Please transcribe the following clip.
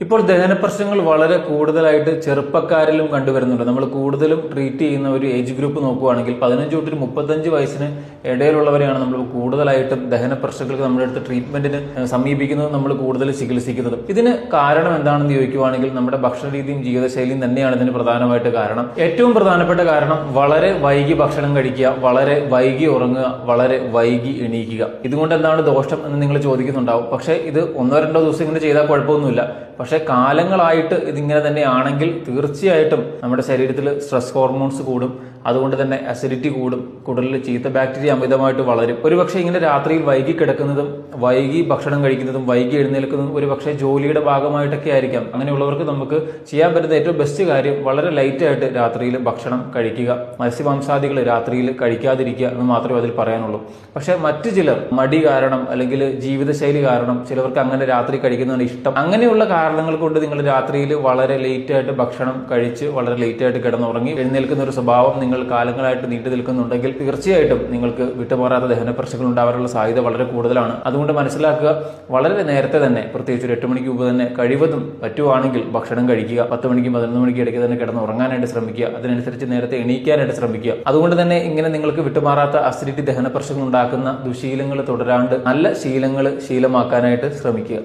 ഇപ്പോൾ ദഹന പ്രശ്നങ്ങൾ വളരെ കൂടുതലായിട്ട് ചെറുപ്പക്കാരിലും കണ്ടുവരുന്നുണ്ട്. നമ്മൾ കൂടുതലും ട്രീറ്റ് ചെയ്യുന്ന ഒരു ഏജ് ഗ്രൂപ്പ് നോക്കുകയാണെങ്കിൽ 15 തൊട്ട് 35 വയസ്സിന് ഇടയിലുള്ളവരെയാണ് നമ്മൾ കൂടുതലായിട്ടും ദഹന പ്രശ്നങ്ങൾക്ക് നമ്മുടെ അടുത്ത് ട്രീറ്റ്മെന്റിന് സമീപിക്കുന്നതും നമ്മൾ കൂടുതൽ ചികിത്സിക്കുന്നതും. ഇതിന് കാരണം എന്താണെന്ന് ചോദിക്കുകയാണെങ്കിൽ നമ്മുടെ ഭക്ഷണ രീതിയും ജീവിതശൈലിയും തന്നെയാണ് ഇതിന് പ്രധാനമായിട്ട് കാരണം. ഏറ്റവും പ്രധാനപ്പെട്ട കാരണം വളരെ വൈകി ഭക്ഷണം കഴിക്കുക, വളരെ വൈകി ഉറങ്ങുക, വളരെ വൈകി എണീക്കുക. ഇതുകൊണ്ട് എന്താണ് ദോഷം എന്ന് നിങ്ങൾ ചോദിക്കുന്നുണ്ടാവും. പക്ഷേ ഇത് 1-2 ദിവസം ഇങ്ങനെ ചെയ്താൽ കുഴപ്പമൊന്നുമില്ല. പക്ഷെ കാലങ്ങളായിട്ട് ഇതിങ്ങനെ തന്നെ ആണെങ്കിൽ തീർച്ചയായിട്ടും നമ്മുടെ ശരീരത്തിൽ സ്ട്രെസ് ഹോർമോൺസ് കൂടും. അതുകൊണ്ട് തന്നെ അസിഡിറ്റി കൂടും. കുടലിൽ ചീത്ത ബാക്ടീരിയ അമിതമായിട്ട് വളരും. ഒരുപക്ഷെ ഇങ്ങനെ രാത്രിയിൽ വൈകി കിടക്കുന്നതും വൈകി ഭക്ഷണം കഴിക്കുന്നതും വൈകി എഴുന്നേൽക്കുന്നതും ഒരുപക്ഷെ ജോലിയുടെ ഭാഗമായിട്ടൊക്കെ ആയിരിക്കാം. അങ്ങനെയുള്ളവർക്ക് നമുക്ക് ചെയ്യാൻ പറ്റുന്ന ഏറ്റവും ബെസ്റ്റ് കാര്യം വളരെ ലൈറ്റായിട്ട് രാത്രിയിൽ ഭക്ഷണം കഴിക്കുക. മത്സ്യമാംസാദികൾ രാത്രിയിൽ കഴിക്കാതിരിക്കുക എന്ന് മാത്രമേ അതിൽ പറയാനുള്ളൂ. പക്ഷെ മറ്റു ചിലർ മടി കാരണം അല്ലെങ്കിൽ ജീവിതശൈലി കാരണം ചിലവർക്ക് അങ്ങനെ രാത്രി കഴിക്കുന്നതാണ് ഇഷ്ടം. അങ്ങനെയുള്ള കാരണങ്ങൾ കൊണ്ട് നിങ്ങൾ രാത്രിയിൽ വളരെ ലേറ്റായിട്ട് ഭക്ഷണം കഴിച്ച് വളരെ ലേറ്റായിട്ട് കിടന്നുറങ്ങി എഴുന്നേൽക്കുന്ന ഒരു സ്വഭാവം നിങ്ങൾ കാലങ്ങളായിട്ട് നീണ്ടു നിൽക്കുന്നുണ്ടെങ്കിൽ തീർച്ചയായിട്ടും നിങ്ങൾക്ക് വിട്ടുമാറാത്ത ദഹന പ്രശ്നങ്ങൾ ഉണ്ടാവാനുള്ള സാധ്യത വളരെ കൂടുതലാണ്. അതുകൊണ്ട് മനസ്സിലാക്കുക, വളരെ നേരത്തെ തന്നെ, പ്രത്യേകിച്ച് ഒരു 8 മണിക്ക് മുമ്പ് തന്നെ കഴിവതും പറ്റുവാണെങ്കിൽ ഭക്ഷണം കഴിക്കുക. 10 മണിക്കും 11 മണിക്ക് ഇടയ്ക്ക് തന്നെ കിടന്ന് ഉറങ്ങാനായിട്ട് ശ്രമിക്കുക. അതിനനുസരിച്ച് നേരത്തെ എണീക്കാനായിട്ട് ശ്രമിക്കുക. അതുകൊണ്ട് തന്നെ ഇങ്ങനെ നിങ്ങൾക്ക് വിട്ടുമാറാത്ത അസിഡിറ്റി ദഹന പ്രശ്നങ്ങൾ ഉണ്ടാക്കുന്ന ദുശീലങ്ങൾ തുടരാണ്ട് നല്ല ശീലങ്ങൾ ശീലമാക്കാനായിട്ട് ശ്രമിക്കുക.